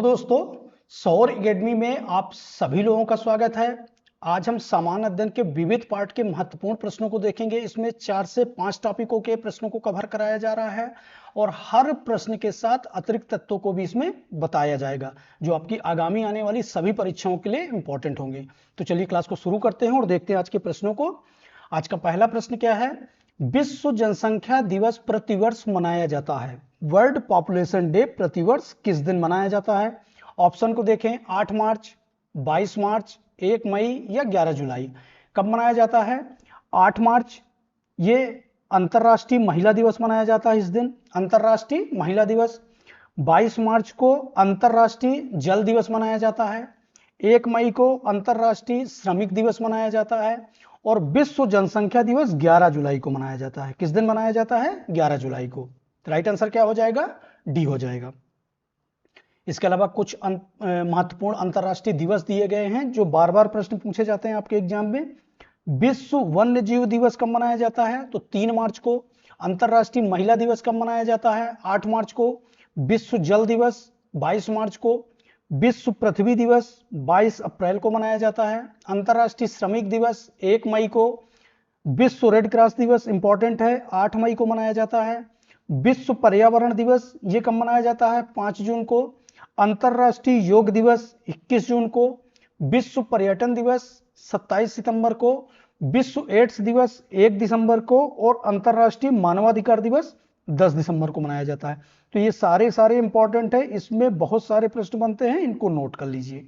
Hello दोस्तों, सौर academy में आप सभी लोगों का स्वागत है। आज हम सामान्य अध्ययन के विविध पार्ट के महत्वपूर्ण प्रश्नों को देखेंगे। इसमें 4 से 5 टॉपिकों के प्रश्नों को कवर कराया जा रहा है और हर प्रश्न के साथ अतिरिक्त तत्वों को भी इसमें बताया जाएगा, जो आपकी आगामी आने वाली सभी परीक्षाओं के लिए इंपॉर्टेंट होंगे। तो चलिए क्लास को शुरू करते हैं और देखते हैं आज के प्रश्नों को। आज का पहला प्रश्न क्या है? विश्व जनसंख्या दिवस प्रतिवर्ष मनाया जाता है। वर्ल्ड पॉपुलेशन डे प्रतिवर्ष किस दिन मनाया जाता है? ऑप्शन को देखें, 8 मार्च, 22 मार्च, 1 मई या 11 जुलाई। कब मनाया जाता है? 8 मार्च ये अंतर्राष्ट्रीय महिला दिवस मनाया जाता है। इस दिन अंतर्राष्ट्रीय महिला दिवस। 22 मार्च को अंतर्राष्ट्रीय जल दिवस मनाया जाता है। 1 मई को अंतर्राष्ट्रीय श्रमिक दिवस मनाया जाता है और विश्व जनसंख्या दिवस 11 जुलाई को मनाया जाता है। किस दिन मनाया जाता है? 11 जुलाई को। राइट आंसर क्या हो जाएगा? डी हो जाएगा। इसके अलावा कुछ महत्वपूर्ण अंतर्राष्ट्रीय दिवस दिए गए हैं जो बार बार प्रश्न पूछे जाते हैं आपके एग्जाम में। विश्व वन्य जीव दिवस कब मनाया जाता है? तो 3 मार्च को। अंतर्राष्ट्रीय महिला दिवस कब मनाया जाता है? 8 मार्च को। विश्व जल दिवस 22 मार्च को। विश्व पृथ्वी दिवस 22 अप्रैल को मनाया जाता है। अंतर्राष्ट्रीय श्रमिक दिवस 1 मई को। विश्व रेड क्रॉस दिवस इंपॉर्टेंट है, 8 मई को मनाया जाता है। विश्व पर्यावरण दिवस ये कब मनाया जाता है? 5 जून को। अंतर्राष्ट्रीय योग दिवस 21 जून को। विश्व पर्यटन दिवस 27 सितंबर को। विश्व एड्स दिवस 1 दिसंबर को और अंतर्राष्ट्रीय मानवाधिकार दिवस 10 दिसंबर को मनाया जाता है। तो ये सारे इंपॉर्टेंट है, इसमें बहुत सारे प्रश्न बनते हैं, इनको नोट कर लीजिए।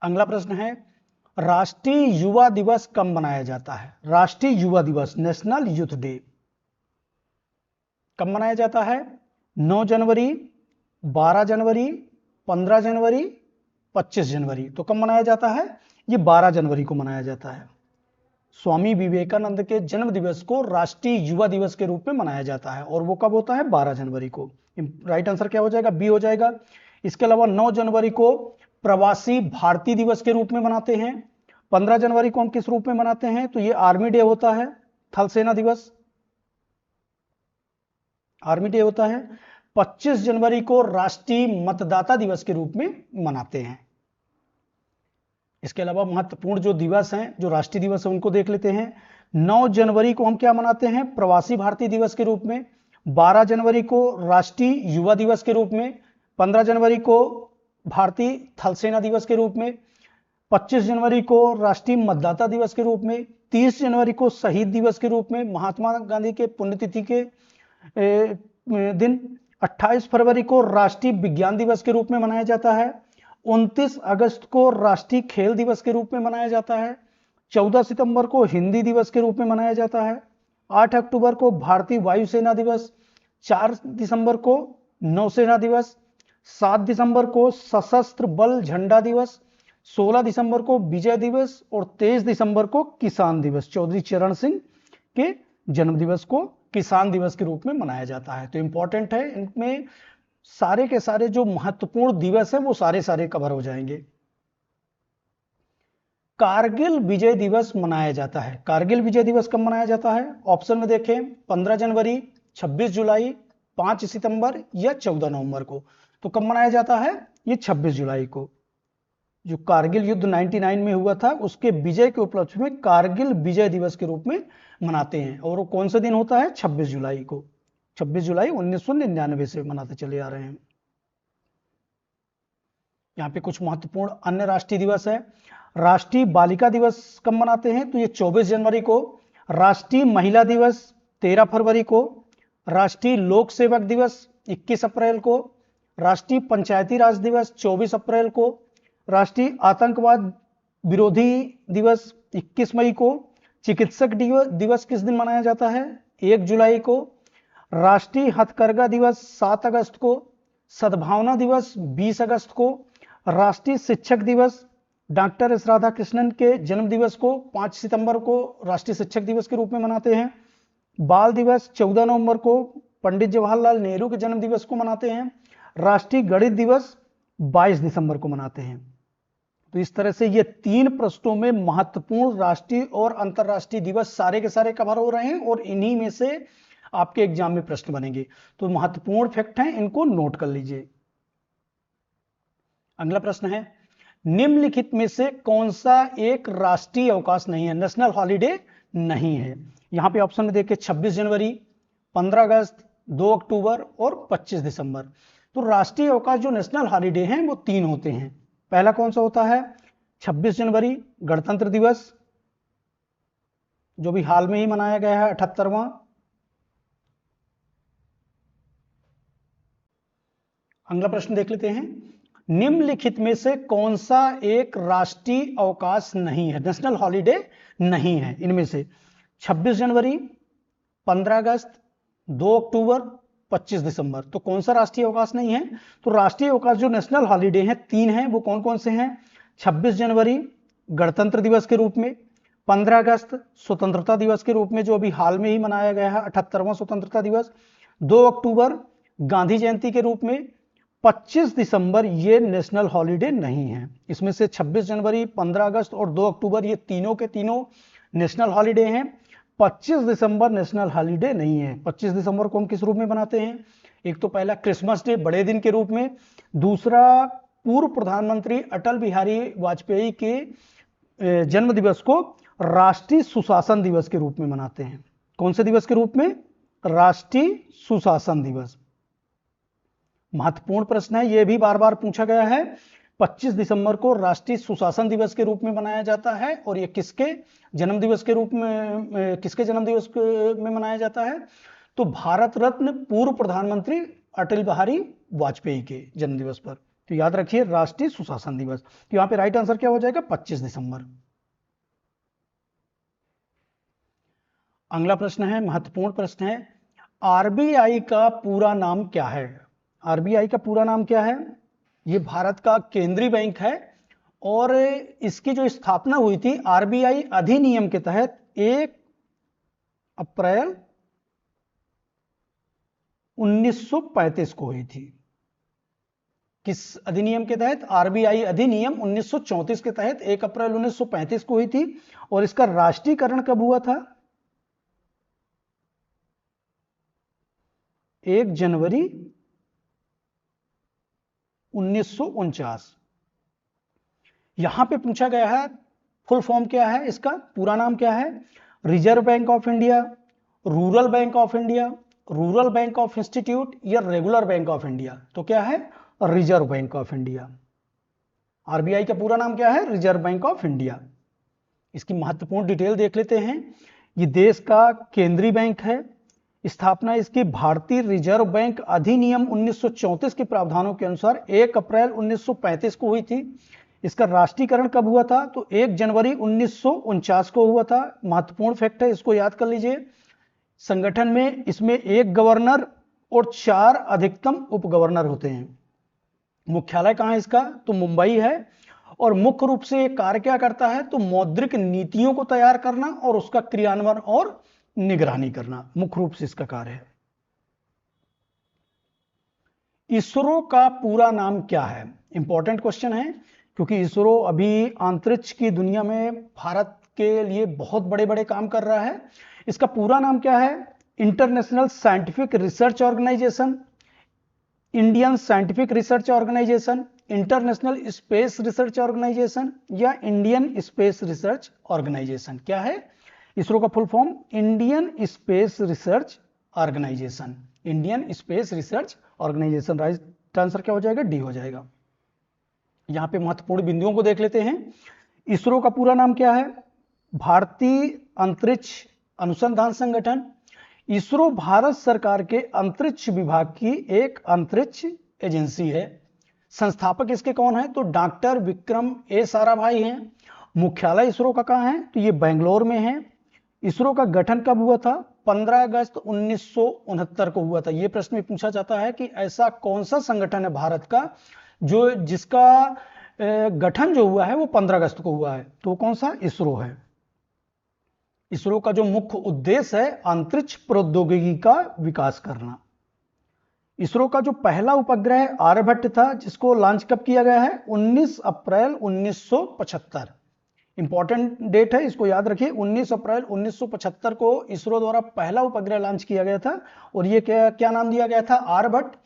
अगला प्रश्न है, राष्ट्रीय युवा दिवस कब मनाया जाता है? राष्ट्रीय युवा दिवस, नेशनल यूथ डे, कब मनाया जाता है? 9 जनवरी, 12 जनवरी, 15 जनवरी, 25 जनवरी। तो कब मनाया जाता है? ये 12 जनवरी को मनाया जाता है। स्वामी विवेकानंद के जन्म दिवस को राष्ट्रीय युवा दिवस के रूप में मनाया जाता है और वो कब होता है? 12 जनवरी को। राइट आंसर क्या हो जाएगा? बी हो जाएगा। इसके अलावा 9 जनवरी को प्रवासी भारतीय दिवस के रूप में मनाते हैं। 15 जनवरी को हम किस रूप में मनाते हैं? तो ये आर्मी डे होता है, थल सेना दिवस, आर्मी डे होता है। 25 जनवरी को राष्ट्रीय मतदाता दिवस के रूप में मनाते हैं। इसके अलावा महत्वपूर्ण जो दिवस हैं, जो राष्ट्रीय दिवस है, उनको देख लेते हैं। 9 जनवरी को हम क्या मनाते हैं? प्रवासी भारतीय दिवस के रूप में। 12 जनवरी को राष्ट्रीय युवा दिवस के रूप में। 15 जनवरी को भारतीय थल सेना दिवस के रूप में। 25 जनवरी को राष्ट्रीय मतदाता दिवस के रूप में। 30 जनवरी को शहीद दिवस के रूप में, महात्मा गांधी के पुण्यतिथि के दिन। 28 फरवरी को राष्ट्रीय विज्ञान दिवस के रूप में मनाया जाता है। 29 अगस्त को राष्ट्रीय खेल दिवस के रूप में मनाया जाता है। 14 सितंबर को हिंदी दिवस के रूप में मनाया जाता है। 8 अक्टूबर को भारतीय वायुसेना दिवस। 4 दिसंबर को नौसेना दिवस। 7 दिसंबर को सशस्त्र बल झंडा दिवस। 16 दिसंबर को विजय दिवस और 23 दिसंबर को किसान दिवस, चौधरी चरण सिंह के जन्म दिवस को किसान दिवस के रूप में मनाया जाता है। तो इंपॉर्टेंट है, इनमें सारे के सारे जो महत्वपूर्ण दिवस है वो सारे कवर हो जाएंगे। कारगिल विजय दिवस मनाया जाता है। कारगिल विजय दिवस कब मनाया जाता है? ऑप्शन में देखें, 15 जनवरी, 26 जुलाई, 5 सितंबर या 14 नवंबर को। तो कब मनाया जाता है? ये 26 जुलाई को। जो कारगिल युद्ध 99 में हुआ था, उसके विजय के उपलक्ष्य में कारगिल विजय दिवस के रूप में मनाते हैं। और वो कौन सा दिन होता है? 26 जुलाई को। 26 जुलाई 1999 से मनाते चले आ रहे हैं। यहाँ पे कुछ महत्वपूर्ण अन्य राष्ट्रीय दिवस है। राष्ट्रीय बालिका दिवस कब मनाते हैं? तो ये 24 जनवरी को। राष्ट्रीय महिला दिवस 13 फरवरी को। राष्ट्रीय लोक सेवक दिवस 21 अप्रैल को। राष्ट्रीय पंचायती राज दिवस 24 अप्रैल को। राष्ट्रीय आतंकवाद विरोधी दिवस 21 मई को। चिकित्सक दिवस किस दिन मनाया जाता है? 1 जुलाई को। राष्ट्रीय हथकरघा दिवस 7 अगस्त को। सद्भावना दिवस 20 अगस्त को। राष्ट्रीय शिक्षक दिवस डॉक्टर एस राधाकृष्णन के जन्म दिवस को 5 सितंबर को राष्ट्रीय शिक्षक दिवस के रूप में मनाते हैं। बाल दिवस 14 नवंबर को पंडित जवाहरलाल नेहरू के जन्म दिवस को मनाते हैं। राष्ट्रीय गणित दिवस 22 दिसंबर को मनाते हैं। तो इस तरह से ये 3 प्रश्नों में महत्वपूर्ण राष्ट्रीय और अंतर्राष्ट्रीय दिवस सारे के सारे कवर हो रहे हैं और इन्हीं में से आपके एग्जाम में प्रश्न बनेंगे। तो महत्वपूर्ण फैक्ट हैं, इनको नोट कर लीजिए। अगला प्रश्न है, निम्नलिखित में से कौन सा एक राष्ट्रीय अवकाश नहीं है, नेशनल हॉलिडे नहीं है। यहां पे ऑप्शन में देखिए 26 जनवरी, 15 अगस्त, 2 अक्टूबर और 25 दिसंबर। तो राष्ट्रीय अवकाश जो नेशनल हॉलिडे हैं वो 3 होते हैं। पहला कौन सा होता है, 26 जनवरी गणतंत्र दिवस, जो भी हाल में ही मनाया गया है 78वां। अगला प्रश्न देख लेते हैं, निम्नलिखित में से कौन सा एक राष्ट्रीय अवकाश नहीं है, नेशनल हॉलिडे नहीं है। इनमें से 26 जनवरी, 15 अगस्त, 2 अक्टूबर, 25 दिसंबर। तो कौन सा राष्ट्रीय अवकाश नहीं है, तो राष्ट्रीय अवकाश जो नेशनल हॉलिडे हैं 3 हैं, वो कौन कौन से हैं, 26 जनवरी गणतंत्र दिवस के रूप में, 15 अगस्त स्वतंत्रता दिवस के रूप में जो अभी हाल में ही मनाया गया है 78वां स्वतंत्रता दिवस, 2 अक्टूबर गांधी जयंती के रूप में, 25 दिसंबर ये नेशनल हॉलिडे नहीं है। इसमें से 26 जनवरी, 15 अगस्त और 2 अक्टूबर ये तीनों के तीनों नेशनल हॉलिडे हैं। 25 दिसंबर नेशनल हॉलिडे नहीं है। 25 दिसंबर को हम किस रूप में बनाते हैं, एक तो पहला क्रिसमस डे बड़े दिन के रूप में, दूसरा पूर्व प्रधानमंत्री अटल बिहारी वाजपेयी के जन्म दिवस को राष्ट्रीय सुशासन दिवस के रूप में मनाते हैं। कौन से दिवस के रूप में, राष्ट्रीय सुशासन दिवस। महत्वपूर्ण प्रश्न है, यह भी बार बार पूछा गया है। 25 दिसंबर को राष्ट्रीय सुशासन दिवस के रूप में मनाया जाता है और यह किसके जन्म दिवस के रूप में, किसके जन्म दिवस में मनाया जाता है, तो भारत रत्न पूर्व प्रधानमंत्री अटल बिहारी वाजपेयी के जन्म दिवस पर। तो याद रखिए राष्ट्रीय सुशासन दिवस। तो यहां पे राइट आंसर क्या हो जाएगा, 25 दिसंबर। अगला प्रश्न है, महत्वपूर्ण प्रश्न है, आरबीआई का पूरा नाम क्या है। आरबीआई का पूरा नाम क्या है, ये भारत का केंद्रीय बैंक है और इसकी जो स्थापना हुई थी आरबीआई अधिनियम के तहत 1 अप्रैल 1935 को हुई थी। किस अधिनियम के तहत, आरबीआई अधिनियम 1934 के तहत 1 अप्रैल 1935 को हुई थी। और इसका राष्ट्रीयकरण कब हुआ था, 1 जनवरी 1949। यहां पे पूछा गया है फुल फॉर्म क्या है, इसका पूरा नाम क्या है, reserve bank of India, rural bank of India, rural bank of institute या रेगुलर बैंक ऑफ इंडिया। तो क्या है, reserve bank of India. RBI का पूरा नाम क्या है, रिजर्व बैंक ऑफ इंडिया। इसकी महत्वपूर्ण डिटेल देख लेते हैं। ये देश का केंद्रीय बैंक है। स्थापना इसकी भारतीय रिजर्व बैंक अधिनियम 1934 के प्रावधानों के अनुसार 1 अप्रैल 1935 को हुई थी। इसका राष्ट्रीयकरण कब हुआ था, तो 1 जनवरी 1949 को हुआ था। महत्वपूर्ण फैक्ट है, इसको याद कर लीजिए। संगठन में इसमें 1 गवर्नर और 4 अधिकतम उप गवर्नर होते हैं। मुख्यालय कहां है इसका, तो मुंबई है। और मुख्य रूप से यह कार्य क्या करता है, तो मौद्रिक नीतियों को तैयार करना और उसका क्रियान्वयन और निगरानी करना मुख्य रूप से इसका कार्य है। इसरो का पूरा नाम क्या है, इंपॉर्टेंट क्वेश्चन है, क्योंकि इसरो अभी अंतरिक्ष की दुनिया में भारत के लिए बहुत बड़े बड़े काम कर रहा है। इसका पूरा नाम क्या है, International Scientific Research Organisation, Indian Scientific Research Organisation, International Space Research Organisation या इंडियन स्पेस रिसर्च ऑर्गेनाइजेशन। क्या है इसरो का full form, Indian Space Research Organisation, Indian Space Research Organisation. Right answer क्या हो जाएगा, डी हो जाएगा। यहां पे महत्वपूर्ण बिंदुओं को देख लेते हैं। इसरो का पूरा नाम क्या है, भारतीय अंतरिक्ष अनुसंधान संगठन। इसरो भारत सरकार के अंतरिक्ष विभाग की एक अंतरिक्ष एजेंसी है। संस्थापक इसके कौन है, तो डॉक्टर विक्रम ए साराभाई हैं। मुख्यालय इसरो का कहां है, तो ये बेंगलोर में है। इसरो का गठन कब हुआ था, 15 अगस्त 1969 को हुआ था। यह प्रश्न में पूछा जाता है कि ऐसा कौन सा संगठन है भारत का जो जिसका गठन जो हुआ है वो 15 अगस्त को हुआ है, तो कौन सा, इसरो है। इसरो का जो मुख्य उद्देश्य है अंतरिक्ष प्रौद्योगिकी का विकास करना। इसरो का जो पहला उपग्रह आर्यभट्ट था, जिसको लॉन्च कब किया गया है, 19 अप्रैल 1975। इंपॉर्टेंट डेट है, इसको याद रखिए। 19 अप्रैल 1975 को इसरो द्वारा पहला उपग्रह लॉन्च किया गया था और ये क्या नाम दिया गया था, आर्यभट्ट।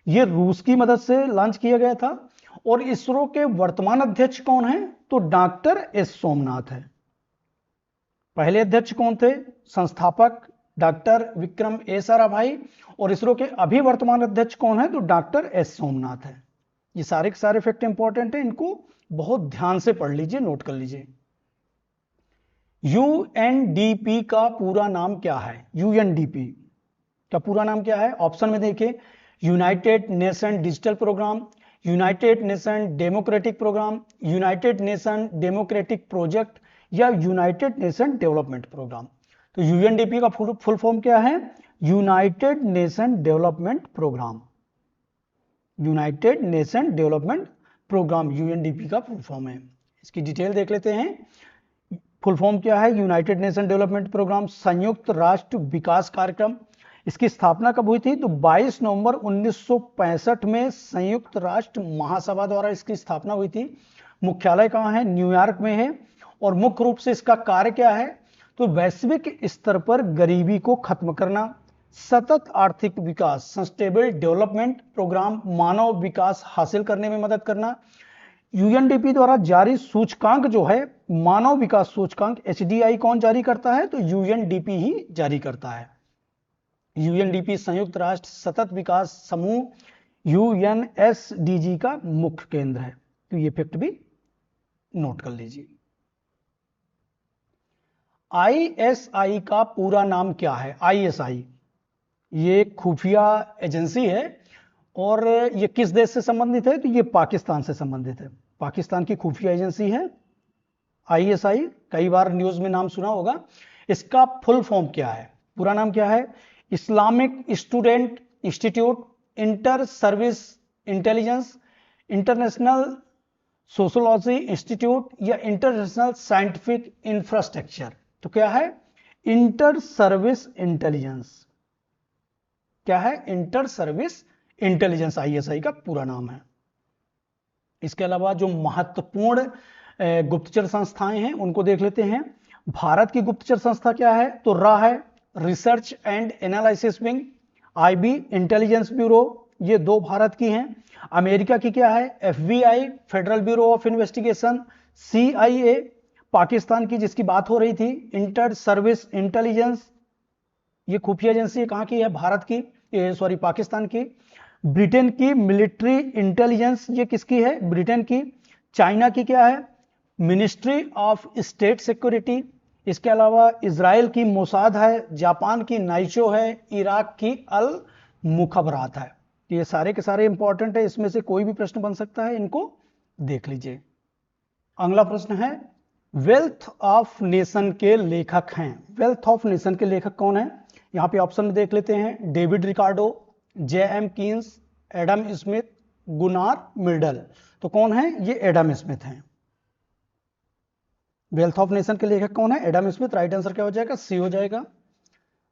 ये रूस की मदद से लॉन्च किया गया था और इसरो के वर्तमान अध्यक्ष कौन है? तो डॉक्टर एस सोमनाथ है। पहले अध्यक्ष कौन थे? संस्थापक डॉक्टर विक्रम ए साराभाई, और इसरो के अभी वर्तमान अध्यक्ष कौन है? तो डॉक्टर एस सोमनाथ है। ये सारे के सारे फैक्ट इंपॉर्टेंट है, इनको बहुत ध्यान से पढ़ लीजिए, नोट कर लीजिए। यूएनडीपी का पूरा नाम क्या है? यूएनडीपी का पूरा नाम क्या है? ऑप्शन में देखिए, United Nation Digital Programme, United Nation Democratic Programme, United Nation Democratic Project, या यूनाइटेड नेशन डेवलपमेंट प्रोग्राम। तो यूएनडीपी का फुल फॉर्म क्या है? United Nation Development Programme. United Nation Development Programme UNDP का फुल फॉर्म है। इसकी डिटेल देख लेते हैं। फुल फॉर्म क्या है? यूनाइटेड नेशन डेवलपमेंट प्रोग्राम, संयुक्त राष्ट्र विकास कार्यक्रम। इसकी स्थापना कब हुई थी? तो 22 नवंबर 1965 में संयुक्त राष्ट्र महासभा द्वारा इसकी स्थापना हुई थी। मुख्यालय कहाँ है? न्यूयॉर्क में है। और मुख्य रूप से इसका कार्य क्या है? तो वैश्विक स्तर पर गरीबी को खत्म करना, सतत आर्थिक विकास, सस्टेनेबल डेवलपमेंट प्रोग्राम, मानव विकास हासिल करने में मदद करना। यूएनडीपी द्वारा जारी सूचकांक जो है, मानव विकास सूचकांक एचडीआई, कौन जारी करता है? तो यूएनडीपी ही जारी करता है। यूएनडीपी संयुक्त राष्ट्र सतत विकास समूह यूएनएसडीजी का मुख्य केंद्र है। तो ये फैक्ट भी नोट कर लीजिए। आईएसआई का पूरा नाम क्या है? आईएसआई ये खुफिया एजेंसी है, और ये किस देश से संबंधित है? तो ये पाकिस्तान से संबंधित है। पाकिस्तान की खुफिया एजेंसी है आईएसआई। कई बार न्यूज में नाम सुना होगा। इसका फुल फॉर्म क्या है? पूरा नाम क्या है? Islamic student institute, inter service intelligence, international sociology institute, या इंटरनेशनल साइंटिफिक इंफ्रास्ट्रक्चर। तो क्या है? Inter service intelligence. क्या है? इंटर सर्विस इंटेलिजेंस आईएसआई का पूरा नाम है। इसके अलावा जो महत्वपूर्ण गुप्तचर संस्थाएं हैं उनको देख लेते हैं। भारत की गुप्तचर संस्था क्या है? तो रा है, research and analysis wing, IB intelligence bureau, ये दो भारत की हैं। अमेरिका की क्या है? FBI, federal bureau of investigation, CIA. Pakistan की जिसकी बात हो रही थी, इंटर सर्विस इंटेलिजेंस, ये खुफिया एजेंसी कहां की है? भारत की, सॉरी पाकिस्तान की। ब्रिटेन की मिलिट्री इंटेलिजेंस, ये किसकी है? ब्रिटेन की। चाइना की क्या है? Ministry of state security. इसके अलावा इजराइल की मोसाद है, जापान की नाइचो है, इराक की अल मुखबरात है। ये सारे के सारे इंपॉर्टेंट है, इसमें से कोई भी प्रश्न बन सकता है, इनको देख लीजिए। अगला प्रश्न है, वेल्थ ऑफ नेशन के लेखक हैं। वेल्थ ऑफ नेशन के लेखक कौन है? यहां पे ऑप्शन में देख लेते हैं। David Ricardo, J.M.. Keynes, Adam Smith, Gunnar Myrdal. तो कौन है? ये एडम स्मिथ हैं। वेल्थ ऑफ नेशन के लेखक कौन है? Adam Smith. राइट आंसर क्या हो जाएगा? सी हो जाएगा।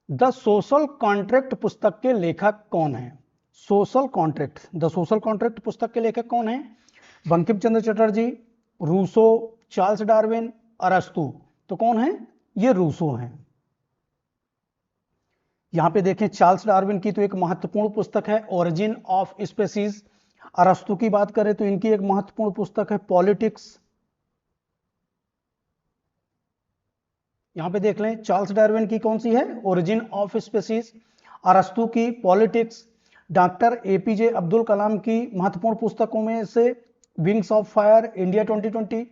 द सोशल कॉन्ट्रैक्ट पुस्तक के लेखक कौन है? Social contract, the social contract पुस्तक के लेखक कौन है? Bankim Chandra Chatterjee, Rousseau, Charles Darwin, अरस्तु। तो कौन है? ये रूसो हैं। यहां पे देखें, चार्ल्स डार्विन की तो एक महत्वपूर्ण पुस्तक है ओरिजिन ऑफ स्पेसीज। अरस्तु की बात करें तो इनकी एक महत्वपूर्ण पुस्तक है पॉलिटिक्स। यहां पे देख लें, चार्ल्स डार्विन की कौन सी है? Origin of species. अरस्तु की politics. Doctor APJ Abdul Kalam की महत्वपूर्ण पुस्तकों में से wings of fire, India 2020।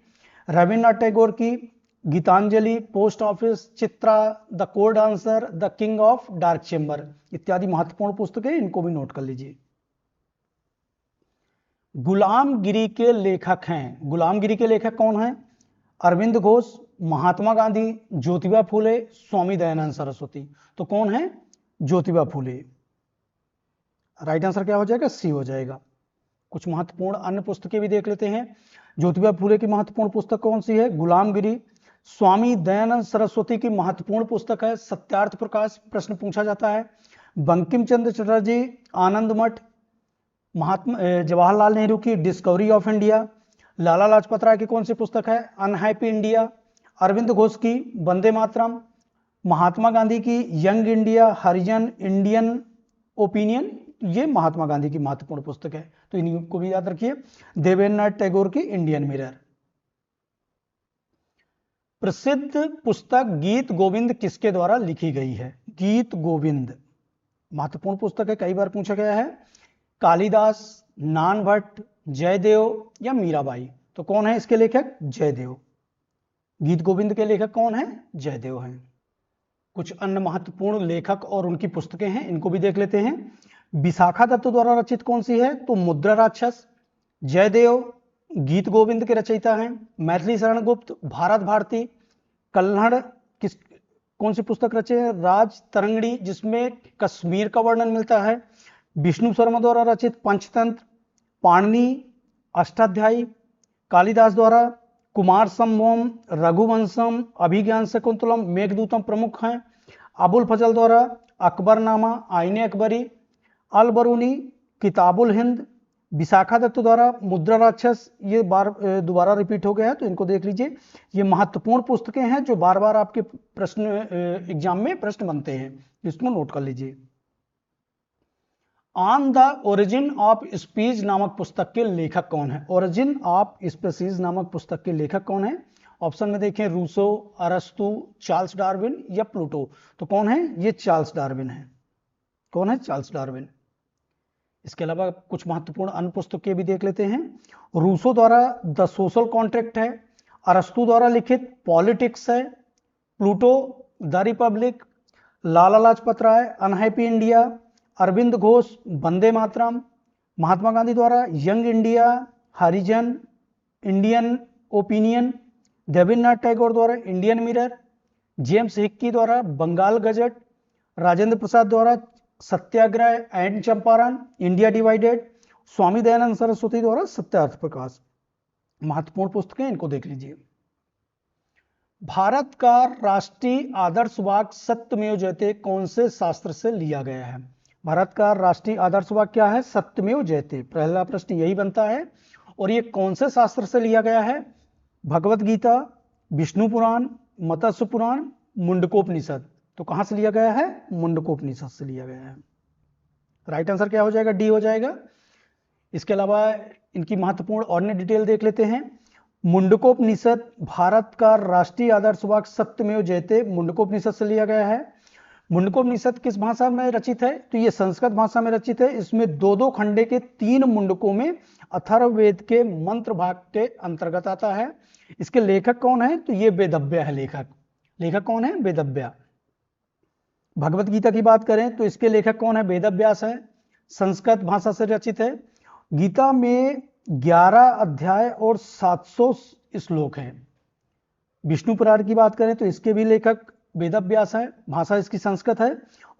Rabindranath Tagore की Gitanjali, post office, Chitra, the code answer, the king of dark chamber इत्यादि महत्वपूर्ण पुस्तकें, इनको भी नोट कर लीजिए। गुलामगिरी के लेखक हैं। गुलामगिरी के लेखक कौन हैं? अरविंद घोष, महात्मा गांधी, ज्योतिबा फूले, स्वामी दयानंद सरस्वती। तो कौन है? ज्योतिबा फूले। राइट आंसर क्या हो जाएगा? सी हो जाएगा। कुछ महत्वपूर्ण अन्य पुस्तकें भी देख लेते हैं। ज्योतिबा फूले की महत्वपूर्ण पुस्तक कौन सी है? गुलामगिरी। स्वामी दयानंद सरस्वती की महत्वपूर्ण पुस्तक है सत्यार्थ प्रकाश, प्रश्न पूछा जाता है। बंकिम चंद्र चटर्जी, आनंद मठ। जवाहरलाल नेहरू की डिस्कवरी ऑफ इंडिया। लाला लाजपत राय की कौन सी पुस्तक है? Unhappy India. अरविंद घोष की वंदे मातरम। महात्मा गांधी की young India, Harijan, Indian opinion. ये महात्मा गांधी की महत्वपूर्ण पुस्तक है। तो इनको भी याद रखिए। देवेंद्रनाथ टैगोर की इंडियन मिरर। प्रसिद्ध पुस्तक गीत गोविंद किसके द्वारा लिखी गई है? गीत गोविंद महत्वपूर्ण पुस्तक है, कई बार पूछा गया है। कालिदास, नानभट्ट, जयदेव या मीराबाई? तो कौन है इसके लेखक? जयदेव। गीत गोविंद के लेखक कौन है? जयदेव हैं। कुछ अन्य महत्वपूर्ण लेखक और उनकी पुस्तकें हैं, इनको भी देख लेते हैं। विशाखा दत्त द्वारा रचित कौन सी है? तो मुद्रा राक्षस। जयदेव गीत गोविंद के रचयिता हैं। मैथिली शरण गुप्त, भारत भारती, कल्हड़ कौन सी पुस्तक रचे हैं? राज तरंगड़ी, जिसमें कश्मीर का वर्णन मिलता है। विष्णु शर्मा द्वारा रचित पंचतंत्र। पाणिनि अष्टाध्यायी। कालिदास द्वारा कुमार संभवम, रघुवंशम, अभिज्ञान शकुंतलम, मेघदूतम प्रमुख हैं। अबुल फजल द्वारा अकबरनामा, आईने अकबरी। अल बरूनी किताबुल हिंद। विशाखा दत्त द्वारा मुद्रा राक्षस, ये बार दोबारा रिपीट हो गया है तो इनको देख लीजिए। ये महत्वपूर्ण पुस्तकें हैं जो बार बार आपके प्रश्न एग्जाम में प्रश्न बनते हैं, इसको नोट कर लीजिए। On the origin of speech नामक पुस्तक के लेखक कौन है? ओरिजिन ऑफ स्पीसीज नामक पुस्तक के लेखक कौन है? ऑप्शन में देखें, रूसो, अरस्तु, चार्ल्स डार्विन या प्लूटो। तो कौन है? ये चार्ल्स डार्विन है। कौन है? Charles Darwin. इसके अलावा कुछ महत्वपूर्ण अन्य पुस्तकें भी देख लेते हैं। रूसो द्वारा द सोशल कॉन्ट्रैक्ट है। अरस्तु द्वारा लिखित पॉलिटिक्स है। Plato the republic. Lala Lajpat Rai unhappy India. Arvind Ghosh Vande Mataram. Mahatma Gandhi द्वारा young India, Harijan, Indian opinion. Devendranath Tagore द्वारा इंडियन मिरर। जेम्स हिक्की द्वारा बंगाल गजट। राजेंद्र प्रसाद द्वारा सत्याग्रह and Champaran, India divided. Swami Dayanand Saraswati द्वारा सत्यार्थ प्रकाश। महत्वपूर्ण पुस्तकें, इनको देख लीजिए। भारत का राष्ट्रीय आदर्श वाक्य सत्यमेव जयते कौन से शास्त्र से लिया गया है? भारत का राष्ट्रीय आदर्श वाक्य क्या है? सत्यमेव जयते। पहला प्रश्न यही बनता है। और ये कौन से शास्त्र से लिया गया है? भगवत गीता, विष्णु पुराण, मत्स्य पुराण, मुंडकोपनिषद। तो कहां से लिया गया है? मुंडकोपनिषद से लिया गया है। राइट आंसर क्या हो जाएगा? डी हो जाएगा। इसके अलावा इनकी महत्वपूर्ण और डिटेल देख लेते हैं। मुंडकोपनिषद भारत का राष्ट्रीय आदर्श वाक्य सत्यमेव जयते मुंडकोपनिषद से लिया गया है। मुंडकोपनिषद किस भाषा में रचित है? तो ये संस्कृत भाषा में रचित है। इसमें दो दो खंडे के 3 मुंडकों में अथर्ववेद के मंत्र भाग के अंतर्गत आता है। इसके लेखक कौन है? तो ये वेदव्य है लेखक। लेखक कौन है? वेदव्य। भगवत गीता की बात करें तो इसके लेखक कौन है? वेदव्यास है। संस्कृत भाषा से रचित है। गीता में 11 अध्याय और 700 श्लोक हैं। विष्णु पुराण की बात करें तो इसके भी लेखक वेदव्यास है। भाषा इसकी संस्कृत है।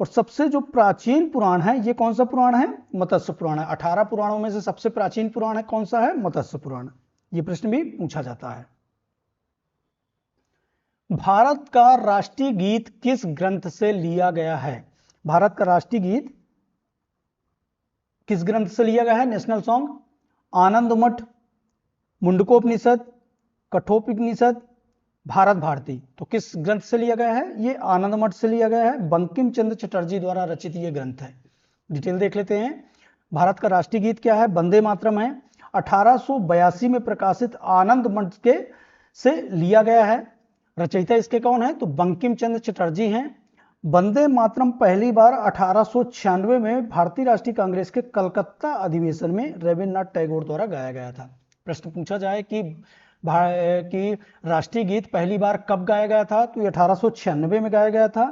और सबसे जो प्राचीन पुराण है, ये कौन सा पुराण है? मत्स्य पुराण है। 18 पुराणों में से सबसे प्राचीन पुराण है कौन सा है? मत्स्य पुराण। ये प्रश्न भी पूछा जाता है। भारत का राष्ट्रीय गीत किस ग्रंथ से लिया गया है? भारत का राष्ट्रीय गीत किस ग्रंथ से लिया गया है? नेशनल सॉन्ग आनंद मठ, मुंडकोपनिषद, कठोपनिषद, भारत भारती। तो किस ग्रंथ से लिया गया है? ये आनंद मठ से लिया गया है। बंकिम चंद्र चटर्जी द्वारा रचित ये ग्रंथ है। डिटेल देख लेते हैं। भारत का राष्ट्रीय गीत क्या है? वंदे मातरम है। 1882 में प्रकाशित आनंद मठ के से लिया गया है। रचयिता इसके कौन है? तो बंकिम चंद्र चटर्जी हैं। वंदे मातरम पहली बार 1896 में भारतीय राष्ट्रीय कांग्रेस के कलकत्ता अधिवेशन में रविन्द्रनाथ टैगोर द्वारा गाया गया था। प्रश्न पूछा जाए कि राष्ट्रीय गीत पहली बार कब गाया गया था? तो 1896 में गाया गया था।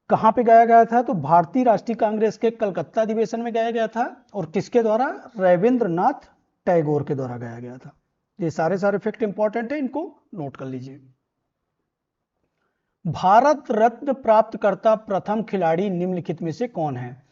कहां पे गाया गया था? तो भारतीय राष्ट्रीय कांग्रेस के कलकत्ता अधिवेशन में गाया गया था। और किसके द्वारा? रविन्द्रनाथ टैगोर के द्वारा गाया गया था। ये सारे फैक्ट इंपॉर्टेंट है, इनको नोट कर लीजिए। भारत रत्न प्राप्तकर्ता प्रथम खिलाड़ी निम्नलिखित में से कौन है?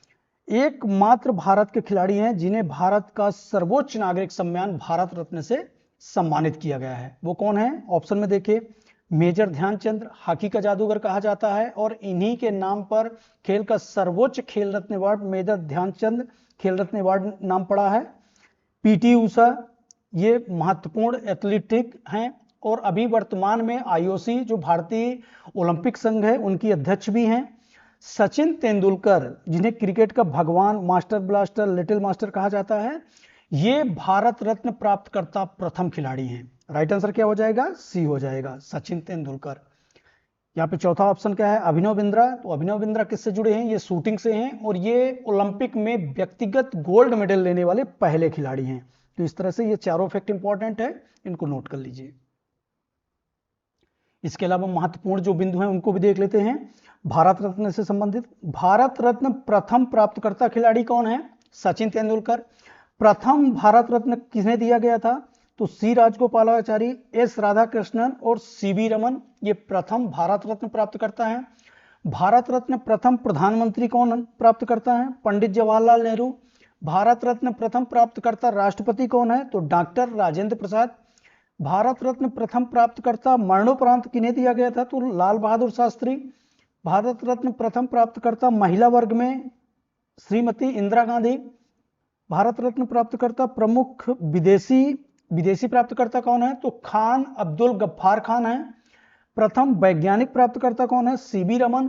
एकमात्र भारत के खिलाड़ी हैं जिन्हें भारत का सर्वोच्च नागरिक सम्मान भारत रत्न से सम्मानित किया गया है। वो कौन है? ऑप्शन में देखिए, मेजर ध्यानचंद हॉकी का जादूगर कहा जाता है और इन्हीं के नाम पर खेल का सर्वोच्च खेल रत्न अवार्ड मेजर ध्यानचंद खेल रत्न अवार्ड नाम पड़ा है। पीटी उषा ये महत्वपूर्ण एथलेटिक हैं और अभी वर्तमान में आईओसी जो भारतीय ओलंपिक संघ है उनकी अध्यक्ष भी हैं। सचिन तेंदुलकर जिन्हें क्रिकेट का भगवान, मास्टर ब्लास्टर, लिटिल मास्टर कहा जाता है, ये भारत रत्न प्राप्तकर्ता प्रथम खिलाड़ी हैं। राइट आंसर क्या हो जाएगा? सी हो जाएगा, सचिन तेंदुलकर। यहाँ पे चौथा ऑप्शन क्या है? अभिनव बिंद्रा। तो अभिनव बिंद्रा किससे जुड़े हैं? ये शूटिंग से हैं और ये ओलंपिक में व्यक्तिगत गोल्ड मेडल लेने वाले पहले खिलाड़ी हैं। तो इस तरह से ये चारों फैक्ट इंपॉर्टेंट है, इनको नोट कर लीजिए। इसके अलावा महत्वपूर्ण जो बिंदु हैं उनको भी देख लेते हैं भारत रत्न से संबंधित। भारत रत्न प्रथम प्राप्तकर्ता खिलाड़ी कौन है? सचिन तेंदुलकर। प्रथम भारत रत्न किसने दिया गया था? तो सी राजगोपालाचारी, एस राधाकृष्णन और सीवी रमन, ये प्रथम भारत रत्न प्राप्त करता है। भारत रत्न प्रथम प्रधानमंत्री कौन प्राप्त करता है? पंडित जवाहरलाल नेहरू। भारत रत्न प्रथम प्राप्तकर्ता राष्ट्रपति कौन है? तो डॉक्टर राजेंद्र प्रसाद। भारत रत्न प्रथम प्राप्तकर्ता मरणोपरांत किन्हें दिया गया था? तो लाल बहादुर शास्त्री। भारत रत्न प्रथम प्राप्तकर्ता महिला वर्ग में श्रीमती इंदिरा गांधी। भारत रत्न प्राप्तकर्ता प्रमुख विदेशी प्राप्तकर्ता कौन है? तो खान अब्दुल गफ्फार खान है। प्रथम वैज्ञानिक प्राप्तकर्ता कौन है? सीवी रमन।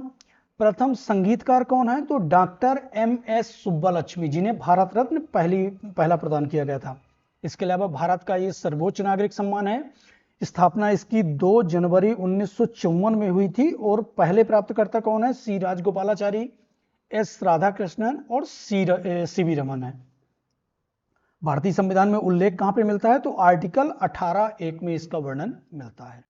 प्रथम संगीतकार कौन है? तो डॉक्टर MS सुब्बालक्ष्मी, जिन्हें भारत रत्न पहला प्रदान किया गया था। इसके अलावा भारत का ये सर्वोच्च नागरिक सम्मान है। स्थापना इसकी 2 जनवरी 1954 में हुई थी और पहले प्राप्तकर्ता कौन है? सी राजगोपालाचारी, एस राधाकृष्णन और सीवी रमन है। भारतीय संविधान में उल्लेख कहां पे मिलता है? तो आर्टिकल 18(1) में इसका वर्णन मिलता है।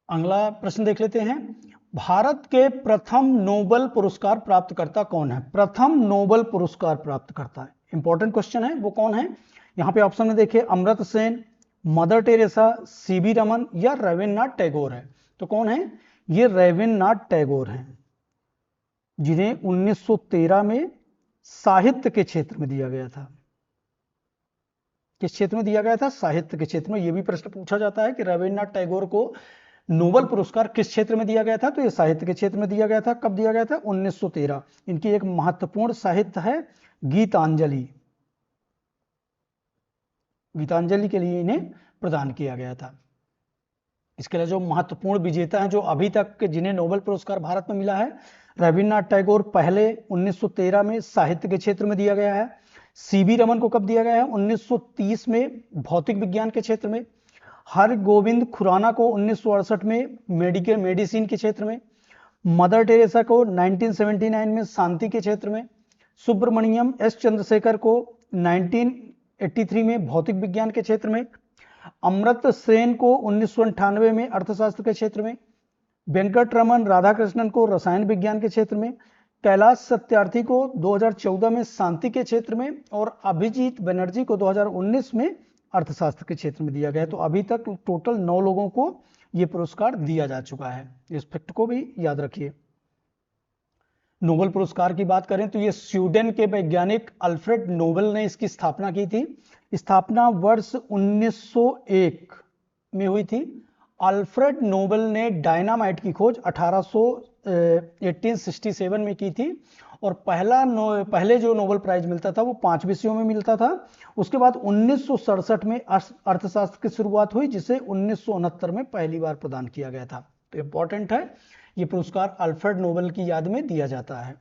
अगला प्रश्न देख लेते हैं। भारत के प्रथम नोबेल पुरस्कार प्राप्तकर्ता कौन है? प्रथम नोबेल पुरस्कार प्राप्तकर्ता, इंपॉर्टेंट क्वेश्चन है, वो कौन है? यहां पे ऑप्शन में देखिए, Amartya Sen, mother Teresa, CV Raman या रविन्द्रनाथ टैगोर है। तो कौन है? ये रविन्द्रनाथ टैगोर हैं, जिन्हें 1913 में साहित्य के क्षेत्र में दिया गया था। किस क्षेत्र में दिया गया था? साहित्य के क्षेत्र में। यह भी प्रश्न पूछा जाता है कि रविन्द्रनाथ टैगोर को नोबेल पुरस्कार किस क्षेत्र में दिया गया था? तो यह साहित्य के क्षेत्र में दिया गया था। कब दिया गया था? 1913। इनकी एक महत्वपूर्ण साहित्य है गीतांजलि। गीतांजलि के लिए इन्हें प्रदान किया गया था। इसके लिए जो महत्वपूर्ण विजेता हैं, जो अभी तक जिन्हें नोबेल पुरस्कार भारत में मिला है, रविन्द्रनाथ टैगोर पहले 1913 में साहित्य के क्षेत्र में दिया गया है। सीवी रमन को कब दिया गया है? 1930 में भौतिक विज्ञान के क्षेत्र में। हरगोविंद खुराना को 1968 में मेडिसिन के क्षेत्र में। मदर टेरेसा को 1979 में शांति के क्षेत्र में। सुब्रमण्यम एस चंद्रशेखर को 1983 में भौतिक विज्ञान के क्षेत्र में। अमर्त्य सेन को 1998 में अर्थशास्त्र के क्षेत्र में। वेंकटरमन राधाकृष्णन को रसायन विज्ञान के क्षेत्र में। कैलाश सत्यार्थी को 2014 में शांति के क्षेत्र में और अभिजीत बनर्जी को 2019 में अर्थशास्त्र के क्षेत्र में दिया गया। तो अभी तक टोटल 9 लोगों को यह पुरस्कार दिया जा चुका है। इस फैक्ट को भी याद रखिए। नोबेल पुरस्कार की बात करें तो यह स्वीडन के वैज्ञानिक अल्फ्रेड नोबेल ने इसकी स्थापना की थी। स्थापना वर्ष 1901 में हुई थी। अल्फ्रेड नोबेल ने डायनामाइट की खोज 1867 में की थी और पहले जो नोबेल प्राइज मिलता था वो 5 विषयों में मिलता था। उसके बाद 1967 में अर्थशास्त्र की शुरुआत हुई, जिसे 1969 में पहली बार प्रदान किया गया था। तो इंपॉर्टेंट है, ये पुरस्कार अल्फ्रेड नोबेल की याद में दिया जाता है।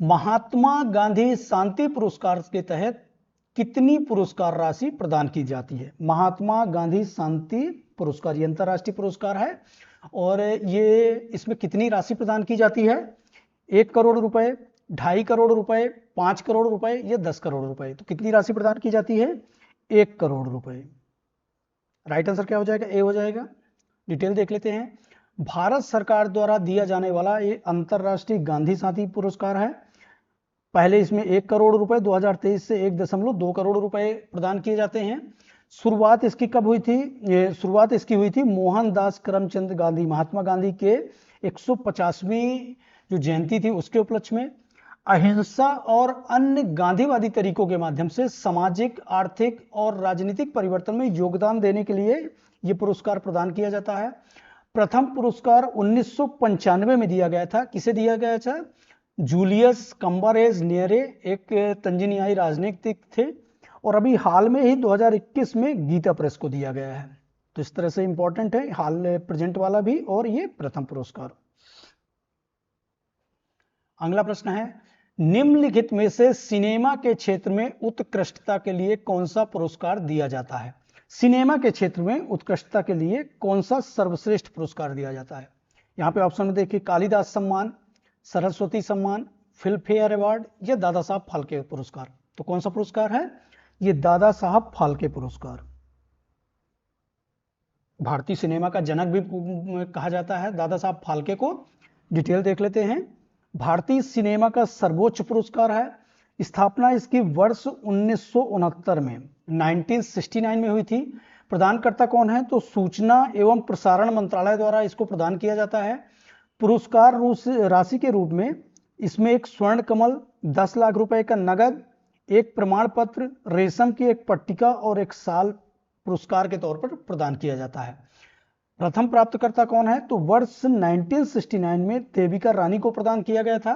महात्मा गांधी शांति पुरस्कार के तहत कितनी पुरस्कार राशि प्रदान की जाती है? महात्मा गांधी शांति पुरस्कार, ये अंतरराष्ट्रीय पुरस्कार है और ये इसमें कितनी राशि प्रदान की जाती है? 1 करोड़ रुपए, 2.5 करोड़ रुपए, 5 करोड़ रुपए या 10 करोड़ रुपए। तो कितनी राशि प्रदान की जाती है? 1 करोड़ रुपए। राइट आंसर क्या हो जाएगा? ए हो जाएगा। डिटेल देख लेते हैं। भारत सरकार द्वारा दिया जाने वाला ये अंतरराष्ट्रीय गांधी शांति पुरस्कार है। पहले इसमें 1 करोड़ रुपए, 2023 से 1.2 करोड़ रुपए प्रदान किए जाते हैं। शुरुआत इसकी कब हुई थी? ये शुरुआत इसकी हुई थी मोहनदास करमचंद गांधी, महात्मा गांधी के 150वीं जो जयंती थी उसके उपलक्ष्य में। अहिंसा और अन्य गांधीवादी तरीकों के माध्यम से सामाजिक, आर्थिक और राजनीतिक परिवर्तन में योगदान देने के लिए यह पुरस्कार प्रदान किया जाता है। प्रथम पुरस्कार 1995 में दिया गया था। किसे दिया गया था? जूलियस कंबारेज न्येरे, एक तंजानियाई राजनीतिक थे और अभी हाल में ही 2021 में गीता प्रेस को दिया गया है। तो इस तरह से इंपॉर्टेंट है, हाल प्रेजेंट वाला भी और ये प्रथम पुरस्कार। अगला प्रश्न है, निम्नलिखित में से सिनेमा के क्षेत्र में उत्कृष्टता के लिए कौन सा पुरस्कार दिया जाता है? सिनेमा के क्षेत्र में उत्कृष्टता के लिए कौन सा सर्वश्रेष्ठ पुरस्कार दिया जाता है? यहाँ पे ऑप्शन में देखिए, कालिदास सम्मान, सरस्वती सम्मान, फिल्म फेयर अवार्ड या दादा साहब फाल्के पुरस्कार। तो कौन सा पुरस्कार है? ये दादा साहब फाल्के पुरस्कार। भारतीय सिनेमा का जनक भी कहा जाता है दादा साहब फाल्के को। डिटेल देख लेते हैं। भारतीय सिनेमा का सर्वोच्च पुरस्कार है। स्थापना इसकी वर्ष 1969 में 1969 में हुई थी। प्रदानकर्ता कौन है? तो सूचना एवं प्रसारण मंत्रालय द्वारा इसको प्रदान किया जाता है। पुरस्कार राशि के रूप में इसमें एक स्वर्ण कमल, 10 लाख रुपए का नगद, एक प्रमाण पत्र, रेशम की एक पट्टिका और एक साल पुरस्कार के तौर पर प्रदान किया जाता है। प्रथम प्राप्तकर्ता कौन है? तो वर्ष 1969 में देविका रानी को प्रदान किया गया था।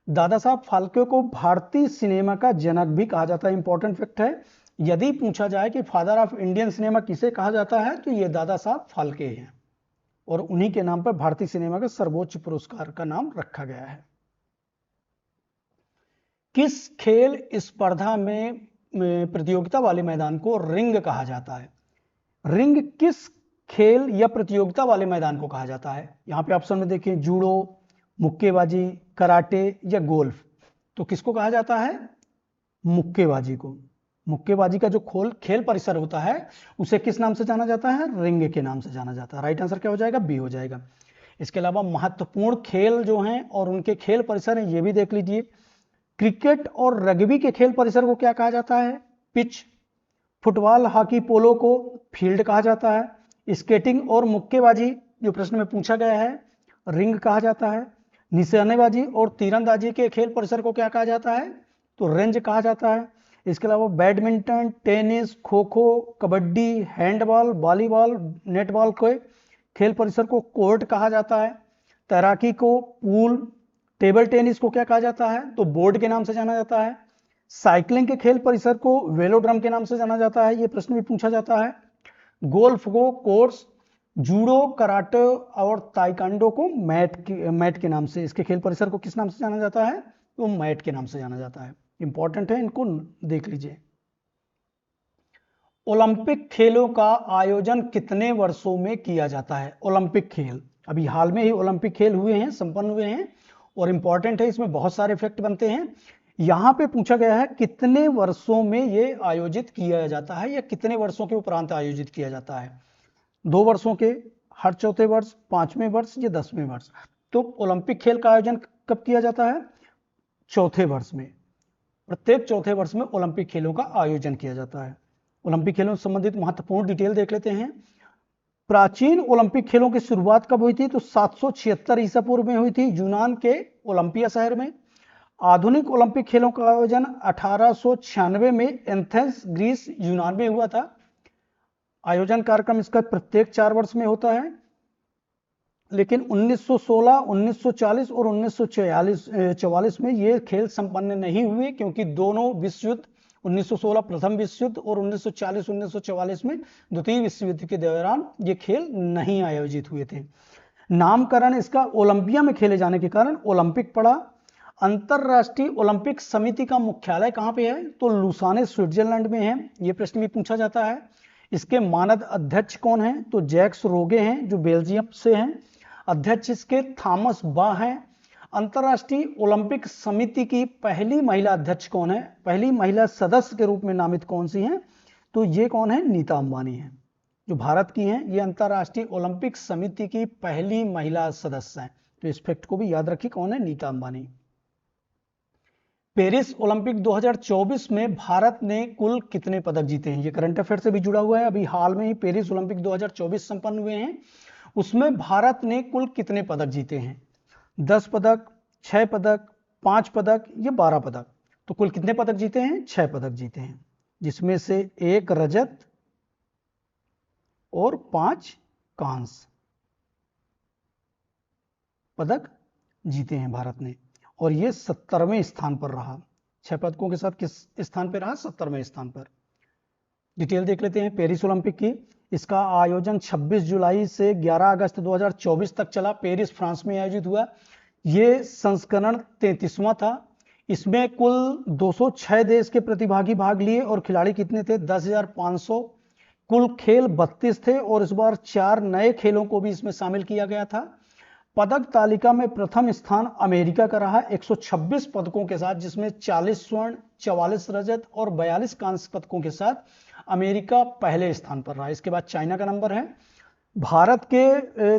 दादा साहब फाल्के को भारतीय सिनेमा का जनक भी कहा जाता है। इंपॉर्टेंट फैक्ट है, यदि पूछा जाए कि फादर ऑफ इंडियन सिनेमा किसे कहा जाता है तो ये दादा साहब फाल्के हैं और उन्हीं के नाम पर भारतीय सिनेमा का सर्वोच्च पुरस्कार का नाम रखा गया है। किस खेल स्पर्धा में प्रतियोगिता वाले मैदान को रिंग कहा जाता है? रिंग किस खेल या प्रतियोगिता वाले मैदान को कहा जाता है? यहां पे ऑप्शन में देखिए, जूडो, मुक्केबाजी, कराटे या गोल्फ। तो किसको कहा जाता है? मुक्केबाजी को। मुक्केबाजी का जो खेल परिसर होता है उसे किस नाम से जाना जाता है? रिंग के नाम से जाना जाता है। राइट आंसर क्या हो जाएगा? बी हो जाएगा। इसके अलावा महत्वपूर्ण खेल जो हैं और उनके खेल परिसर हैं ये भी देख लीजिए। क्रिकेट और रग्बी के खेल परिसर को क्या कहा जाता है? पिच। फुटबॉल, हॉकी, पोलो को फील्ड कहा जाता है। स्केटिंग और मुक्केबाजी जो प्रश्न में पूछा गया है रिंग कहा जाता है। निशानेबाजी और तीरंदाजी के खेल परिसर को क्या कहा जाता है? तो रेंज कहा जाता है। इसके अलावा badminton, tennis, kho kho, kabaddi, handball, volleyball, netball के खेल परिसर को कोर्ट कहा जाता है। तैराकी को पूल, टेबल टेनिस को क्या कहा जाता है? तो बोर्ड के नाम से जाना जाता है। साइकिलिंग के खेल परिसर को वेलोड्रम के नाम से जाना जाता है, ये प्रश्न भी पूछा जाता है। गोल्फ को कोर्स, जूडो, कराटे और ताइक्वांडो को मैट के नाम से, इसके खेल परिसर को किस नाम से जाना जाता है? तो मैट के नाम से जाना जाता है। इंपॉर्टेंट है, इनको देख लीजिए। ओलंपिक खेलों का आयोजन कितने वर्षों में किया जाता है? ओलंपिक खेल अभी हाल में ही ओलंपिक खेल हुए हैं, संपन्न हुए हैं और इंपॉर्टेंट है, इसमें बहुत सारे फैक्ट बनते हैं। यहां पे पूछा गया है कितने वर्षों में ये आयोजित किया जाता है या कितने वर्षों के उपरांत आयोजित किया जाता है? 2 वर्षों के, हर चौथे वर्ष, 5वें वर्ष या 10वें वर्ष। तो ओलंपिक खेल का आयोजन कब किया जाता है? चौथे वर्ष में। प्रत्येक चौथे वर्ष में ओलंपिक खेलों का आयोजन किया जाता है। ओलंपिक खेलों से संबंधित महत्वपूर्ण डिटेल देख लेते हैं। प्राचीन ओलंपिक खेलों की शुरुआत कब हुई थी? तो 776 ईसा पूर्व में हुई थी यूनान के ओलंपिया शहर में। आधुनिक ओलंपिक खेलों का आयोजन 1896 में एथेंस, ग्रीस, यूनान में हुआ था। आयोजन कार्यक्रम इसका प्रत्येक 4 वर्ष में होता है, लेकिन 1916, 1940 और 1944 में ये खेल संपन्न नहीं हुए क्योंकि दोनों विश्व युद्ध, 1916 प्रथम विश्व युद्ध और 1940, 1944 में द्वितीय विश्व युद्ध के दौरान ये खेल नहीं आयोजित हुए थे। नामकरण इसका ओलंपिया में खेले जाने के कारण ओलंपिक पड़ा। अंतरराष्ट्रीय ओलंपिक समिति का मुख्यालय कहां पे है? तो लुसाने, स्विट्जरलैंड में है। यह प्रश्न भी पूछा जाता है। इसके मानद अध्यक्ष कौन है? तो जैक्स रोगे हैं जो बेल्जियम से हैं। अध्यक्ष इसके थॉमस बा हैं। अंतरराष्ट्रीय ओलंपिक समिति की पहली महिला अध्यक्ष कौन है? पहली महिला सदस्य के रूप में नामित कौन सी हैं? तो ये कौन है? नीता अंबानी है, जो भारत की हैं। ये अंतरराष्ट्रीय ओलंपिक समिति की पहली महिला सदस्य हैं। तो इस फैक्ट को भी याद रखिए, कौन है? नीता अंबानी। पेरिस ओलंपिक 2024 में भारत ने कुल कितने पदक जीते हैं? ये करंट अफेयर से भी जुड़ा हुआ है। अभी हाल में ही पेरिस ओलंपिक 2024 संपन्न हुए हैं, उसमें भारत ने कुल कितने पदक जीते हैं? 10 पदक, 6 पदक, 5 पदक या 12 पदक? तो कुल कितने पदक जीते हैं? 6 पदक जीते हैं, जिसमें से 1 रजत और 5 कांस्य पदक जीते हैं भारत ने, और ये 70वें स्थान पर रहा। 6 पदकों के साथ किस स्थान पर रहा? 70वें स्थान पर। डिटेल देख लेते हैं पेरिस ओलंपिक की। इसका आयोजन 26 जुलाई से 11 अगस्त 2024 तक चला। पेरिस फ्रांस में आयोजित हुआ। ये संस्करण 33वां था। इसमें कुल 206 देश के प्रतिभागी भाग लिए और खिलाड़ी कितने थे? 10,500। कुल खेल 32 थे और इस बार 4 नए खेलों को भी इसमें शामिल किया गया था। पदक तालिका में प्रथम स्थान अमेरिका का रहा 126 पदकों के साथ, जिसमें 40 स्वर्ण, 44 रजत और 42 कांस्य पदकों के साथ अमेरिका पहले स्थान पर रहा। इसके बाद चाइना का नंबर है। भारत के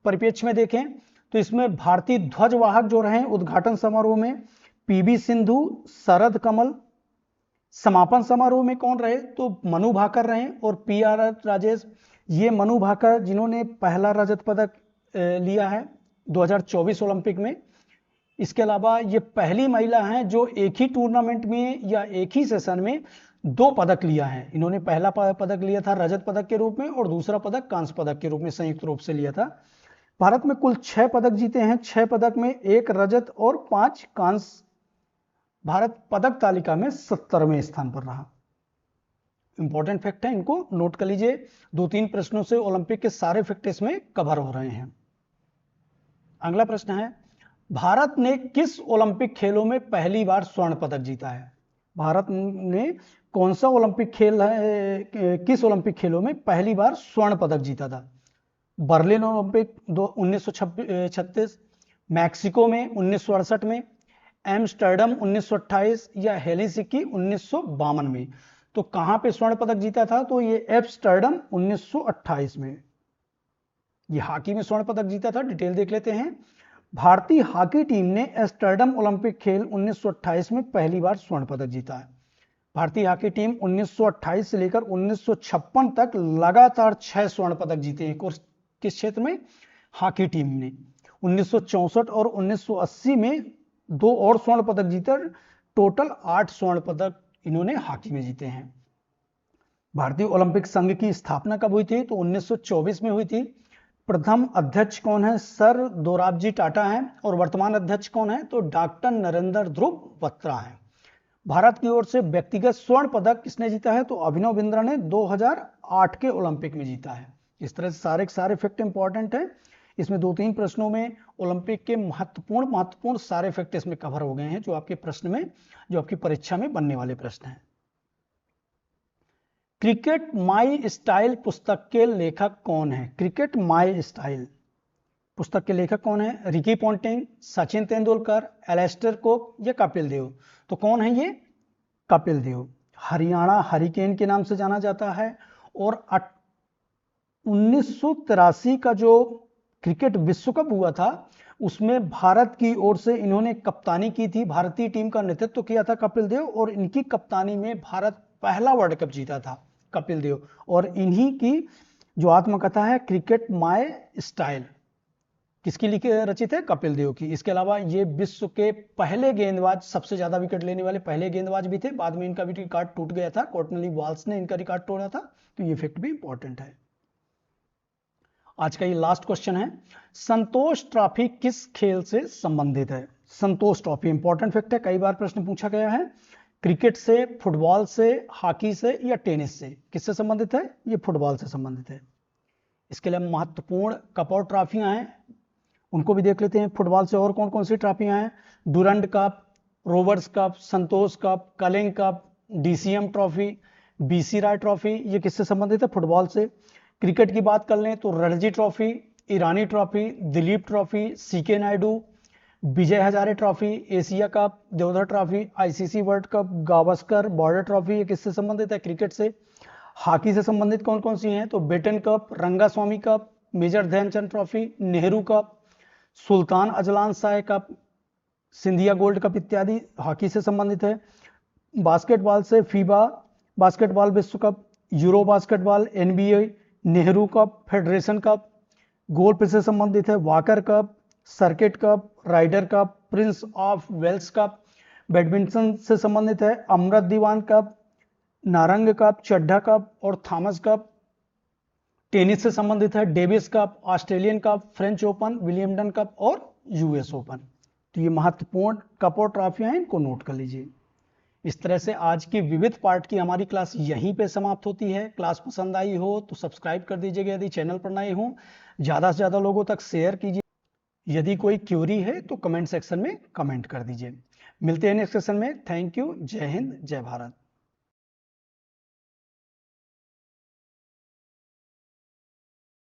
परिप्रेक्ष्य में देखें तो इसमें भारतीय ध्वजवाहक जो रहे उद्घाटन समारोह में पीवी सिंधु, शरद कमल। समापन समारोह में कौन रहे? तो मनु भाकर रहे और पीआर राजेश। ये मनु भाकर जिन्होंने पहला रजत पदक लिया है 2024 ओलंपिक में। इसके अलावा ये पहली महिला हैं जो एक ही टूर्नामेंट में या एक ही सेशन में 2 पदक लिया है। इन्होंने पहला पदक लिया था रजत पदक के रूप में और दूसरा पदक कांस्य पदक के रूप में संयुक्त रूप से लिया था। भारत में कुल 6 पदक जीते हैं। 6 पदक में 1 रजत और 5 कांस्य। भारत पदक तालिका में 70वें स्थान पर रहा। इंपॉर्टेंट फैक्ट है, इनको नोट कर लीजिए। 2-3 प्रश्नों से ओलंपिक के सारे फैक्ट इसमें कवर हो रहे हैं। अगला प्रश्न है, भारत ने किस ओलंपिक खेलों में पहली बार स्वर्ण पदक जीता है? भारत ने कौन सा ओलंपिक खेल है, किस ओलंपिक खेलों में पहली बार स्वर्ण पदक जीता था? बर्लिन ओलंपिक 1936, मैक्सिको में 1968 में, एम्स्टर्डम 1928 या हेलसिंकी 1952 में। तो कहां पे स्वर्ण पदक जीता था? तो ये एम्स्टर्डम 1928 में। ये हॉकी में स्वर्ण पदक जीता था। डिटेल देख लेते हैं। भारतीय हॉकी टीम ने एम्स्टर्डम ओलंपिक खेल 1928 में पहली बार स्वर्ण पदक जीता है। भारतीय हॉकी टीम 1928 से लेकर 1956 तक लगातार 6 स्वर्ण पदक जीते हैं। किस क्षेत्र में? हॉकी टीम ने 1964 और 1980 में 2 और स्वर्ण पदक जीते। टोटल 8 स्वर्ण पदक इन्होंने हॉकी में जीते हैं। भारतीय ओलंपिक संघ की स्थापना कब हुई थी? तो 1924 में हुई थी। प्रथम अध्यक्ष कौन है? सर दोराबजी टाटा हैं। और वर्तमान अध्यक्ष कौन है? तो डॉक्टर नरेंद्र ध्रुव बत्रा हैं। भारत की ओर से व्यक्तिगत स्वर्ण पदक किसने जीता है? तो अभिनव बिंद्रा ने 2008 के ओलंपिक में जीता है। इस तरह से सारे फैक्ट इंपॉर्टेंट है। इसमें 2-3 प्रश्नों में ओलंपिक के महत्वपूर्ण सारे फैक्ट इसमें कवर हो गए हैं, जो आपके प्रश्न में, जो आपकी परीक्षा में बनने वाले प्रश्न हैं। क्रिकेट माई स्टाइल पुस्तक के लेखक कौन है? क्रिकेट माई स्टाइल पुस्तक के लेखक कौन है? Ricky Ponting, Sachin Tendulkar, Alastair cook या कपिल देव। तो कौन है ये? कपिल देव। हरियाणा हरिकेन के नाम से जाना जाता है। और 1983 का जो क्रिकेट विश्व कप हुआ था उसमें भारत की ओर से इन्होंने कप्तानी की थी। भारतीय टीम का नेतृत्व किया था कपिल देव और इनकी कप्तानी में भारत पहला वर्ल्ड कप जीता था कपिल देव। और इन्हीं की जो आत्मकथा है क्रिकेट माय स्टाइल, किसकी रचित है? कपिल देव की। इसके अलावा ये विश्व के पहले गेंदबाज, सबसे ज्यादा विकेट लेने वाले पहले गेंदबाज भी थे। बाद में इनका भी रिकॉर्ड टूट गया था, कॉर्टनली वॉल्स ने इनका रिकॉर्ड तोड़ा था। तो ये फैक्ट भी इंपॉर्टेंट है। आज का ये लास्ट क्वेश्चन है, संतोष ट्रॉफी किस खेल से संबंधित है? संतोष ट्रॉफी इंपॉर्टेंट फैक्ट है, कई बार प्रश्न पूछा गया है। क्रिकेट से, फुटबॉल से, हॉकी से या टेनिस से? किससे संबंधित है? ये फुटबॉल से संबंधित है। इसके लिए महत्वपूर्ण कप और ट्रॉफियां हैं, उनको भी देख लेते हैं। फुटबॉल से और कौन कौन सी ट्रॉफियां हैं? Durand cup, Rovers cup, Santosh cup, Kalinga cup, DCM trophy, BC Roy trophy. ये किससे संबंधित है? फुटबॉल से। क्रिकेट की बात कर लें तो Ranji trophy, Irani trophy, Dilip trophy, CK Naidu, Vijay Hazare trophy, Asia cup, Deodhar trophy, ICC world cup, Gavaskar Border trophy. ये किससे संबंधित है? क्रिकेट से। हॉकी से संबंधित कौन कौन सी हैं? तो Beighton cup, Rangaswamy cup, major Dhyanchand trophy, Nehru cup, Sultan Azlan Shah cup, Scindia gold cup इत्यादि हॉकी से संबंधित है। बास्केटबॉल से फीबा बास्केटबॉल विश्व cup, euro basketball, NBA, Nehru cup, federation cup. Golf से संबंधित है Walker cup, circuit cup, Ryder cup, Prince of Wales cup. Badminton से संबंधित है Amrit Diwan cup, Narang cup, Chadha cup और थॉमस कप। टेनिस से संबंधित है Davis cup, Australian cup, French open, विलियमडन कप और यूएस ओपन। तो ये महत्वपूर्ण कप और ट्रॉफियां हैं, इनको नोट कर लीजिए। इस तरह से आज की विविध पार्ट की हमारी क्लास यहीं पे समाप्त होती है। क्लास पसंद आई हो तो सब्सक्राइब कर दीजिएगा यदि चैनल पर नए हो, ज़्यादा से ज़्यादा लोगों तक शेयर कीजिए। यदि कोई क्यूरी है तो कमेंट सेक्शन में कमेंट कर दीजिए। मिलते हैं नेक्स्ट सेशन में। Thank you. जय हिंद, जय भारत।